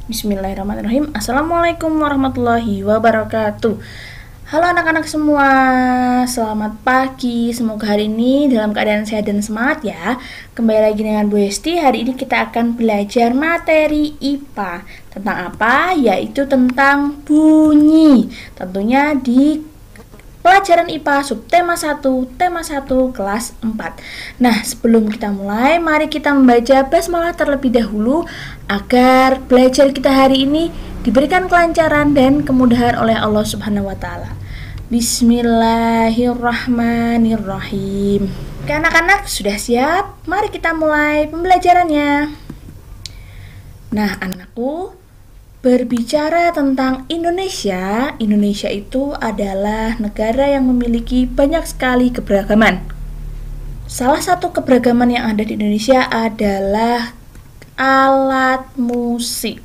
Bismillahirrahmanirrahim. Assalamualaikum warahmatullahi wabarakatuh. Halo anak-anak semua, selamat pagi. Semoga hari ini dalam keadaan sehat dan semangat ya. Kembali lagi dengan Bu Hesti. Hari ini kita akan belajar materi IPA. Tentang apa? Yaitu tentang bunyi. Tentunya di pelajaran IPA subtema 1, tema 1, kelas 4. Nah, sebelum kita mulai, mari kita membaca basmalah terlebih dahulu agar belajar kita hari ini diberikan kelancaran dan kemudahan oleh Allah Subhanahu wa taala. Bismillahirrahmanirrahim. Oke, anak-anak sudah siap? Mari kita mulai pembelajarannya. Nah, anakku, berbicara tentang Indonesia, Indonesia itu adalah negara yang memiliki banyak sekali keberagaman. Salah satu keberagaman yang ada di Indonesia adalah alat musik.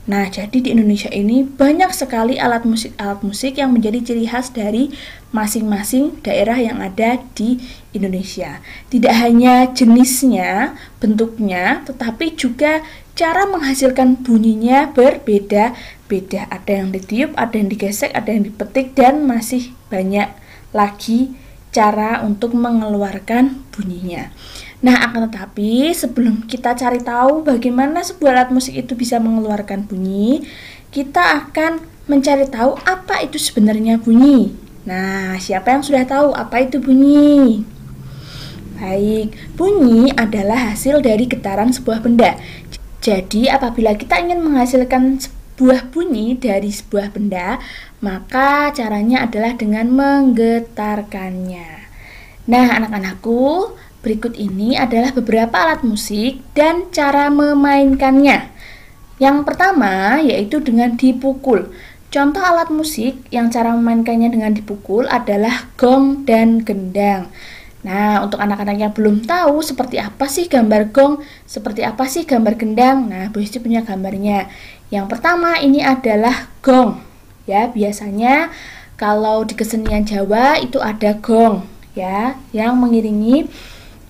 Nah, jadi di Indonesia ini banyak sekali alat musik yang menjadi ciri khas dari masing-masing daerah yang ada di Indonesia. Tidak hanya jenisnya, bentuknya, tetapi juga cara menghasilkan bunyinya berbeda-beda. Ada yang ditiup, ada yang digesek, ada yang dipetik, dan masih banyak lagi cara untuk mengeluarkan bunyinya. Nah, akan tetapi sebelum kita cari tahu bagaimana sebuah alat musik itu bisa mengeluarkan bunyi, kita akan mencari tahu apa itu sebenarnya bunyi. Nah, siapa yang sudah tahu apa itu bunyi? Baik, bunyi adalah hasil dari getaran sebuah benda. Jadi, apabila kita ingin menghasilkan sebuah bunyi dari sebuah benda, maka caranya adalah dengan menggetarkannya. Nah, anak-anakku, berikut ini adalah beberapa alat musik dan cara memainkannya. Yang pertama yaitu dengan dipukul. Contoh alat musik yang cara memainkannya dengan dipukul adalah gong dan gendang. Nah, untuk anak-anak yang belum tahu seperti apa sih gambar gong, seperti apa sih gambar gendang, nah Bu Hesti punya gambarnya. Yang pertama ini adalah gong. Ya, biasanya kalau di kesenian Jawa itu ada gong ya, yang mengiringi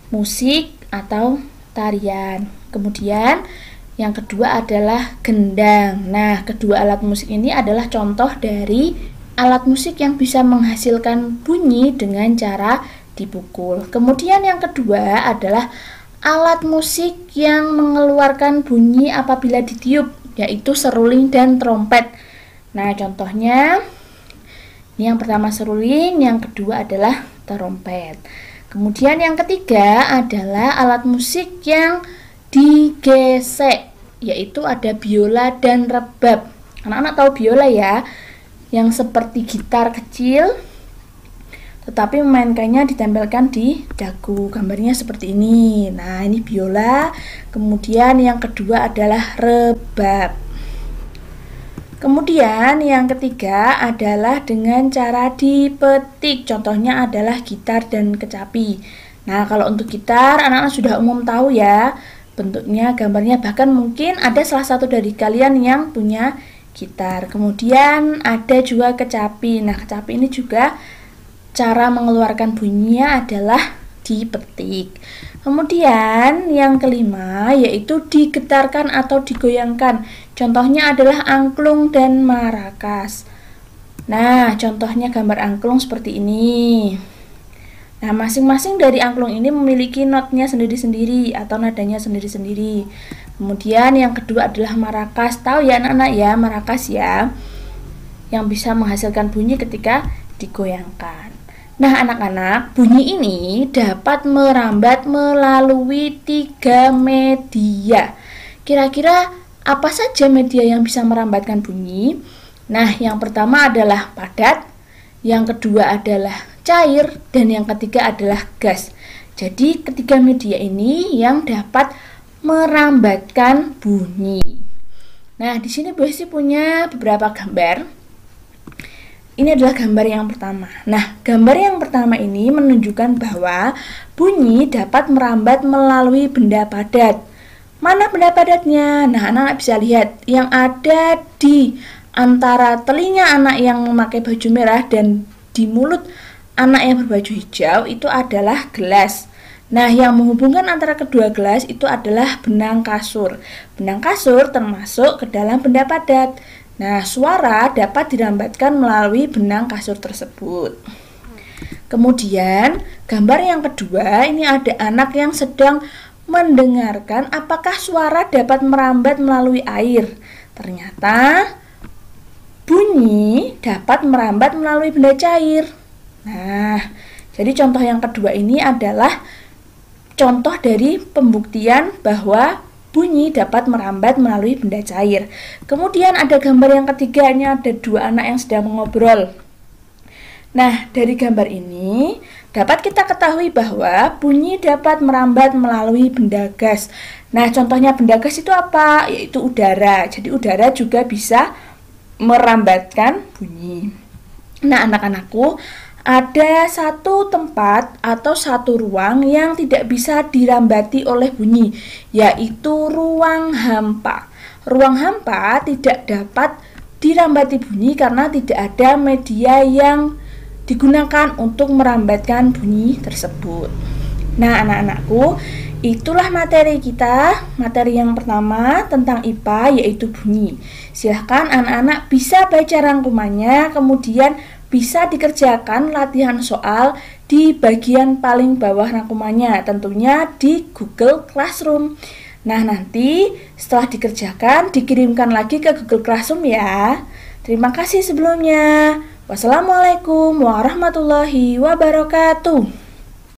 musik atau tarian. Kemudian yang kedua adalah gendang. Nah, kedua alat musik ini adalah contoh dari alat musik yang bisa menghasilkan bunyi dengan cara dipukul. Kemudian yang kedua adalah alat musik yang mengeluarkan bunyi apabila ditiup, yaitu seruling dan trompet. Nah, contohnya ini yang pertama seruling, yang kedua adalah trompet. Kemudian yang ketiga adalah alat musik yang digesek, yaitu ada biola dan rebab. Anak-anak tahu biola ya, yang seperti gitar kecil, tetapi memainkannya ditempelkan di dagu. Gambarnya seperti ini. Nah, ini biola. Kemudian yang kedua adalah rebab. Kemudian yang ketiga adalah dengan cara dipetik. Contohnya adalah gitar dan kecapi. Nah, kalau untuk gitar anak-anak sudah umum tahu ya bentuknya, gambarnya, bahkan mungkin ada salah satu dari kalian yang punya gitar. Kemudian ada juga kecapi. Nah, kecapi ini juga cara mengeluarkan bunyinya adalah dipetik. Kemudian yang kelima yaitu digetarkan atau digoyangkan. Contohnya adalah angklung dan marakas. Nah, contohnya gambar angklung seperti ini. Nah, masing-masing dari angklung ini memiliki notnya sendiri-sendiri atau nadanya sendiri-sendiri. Kemudian yang kedua adalah marakas. Tahu ya anak-anak ya, marakas ya, yang bisa menghasilkan bunyi ketika digoyangkan. Nah, anak-anak, bunyi ini dapat merambat melalui 3 media. Kira-kira apa saja media yang bisa merambatkan bunyi? Nah, yang pertama adalah padat, yang kedua adalah cair, dan yang ketiga adalah gas. Jadi, ketiga media ini yang dapat merambatkan bunyi. Nah, di sini Bu Hesti punya beberapa gambar. Ini adalah gambar yang pertama. Nah, gambar yang pertama ini menunjukkan bahwa bunyi dapat merambat melalui benda padat. Mana benda padatnya? Nah, anak-anak bisa lihat yang ada di antara telinga anak yang memakai baju merah dan di mulut anak yang berbaju hijau itu adalah gelas. Nah, yang menghubungkan antara kedua gelas itu adalah benang kasur. Benang kasur termasuk ke dalam benda padat. Nah, suara dapat dirambatkan melalui benang kasur tersebut. Kemudian, gambar yang kedua, ini ada anak yang sedang mendengarkan apakah suara dapat merambat melalui air. Ternyata, bunyi dapat merambat melalui benda cair. Nah, jadi contoh yang kedua ini adalah contoh dari pembuktian bahwa bunyi dapat merambat melalui benda cair. Kemudian ada gambar yang ketiga, ini ada dua anak yang sedang mengobrol. Nah, dari gambar ini dapat kita ketahui bahwa bunyi dapat merambat melalui benda gas. Nah, contohnya benda gas itu apa? Yaitu udara. Jadi udara juga bisa merambatkan bunyi. Nah, anak-anakku, ada satu tempat atau satu ruang yang tidak bisa dirambati oleh bunyi, yaitu ruang hampa. Ruang hampa tidak dapat dirambati bunyi karena tidak ada media yang digunakan untuk merambatkan bunyi tersebut. Nah, anak-anakku, itulah materi kita. Materi yang pertama tentang IPA yaitu bunyi. Silahkan anak-anak bisa baca rangkumannya, kemudian bisa dikerjakan latihan soal di bagian paling bawah rangkumannya, tentunya di Google Classroom. Nah, nanti setelah dikerjakan dikirimkan lagi ke Google Classroom ya. Terima kasih sebelumnya. Wassalamualaikum warahmatullahi wabarakatuh.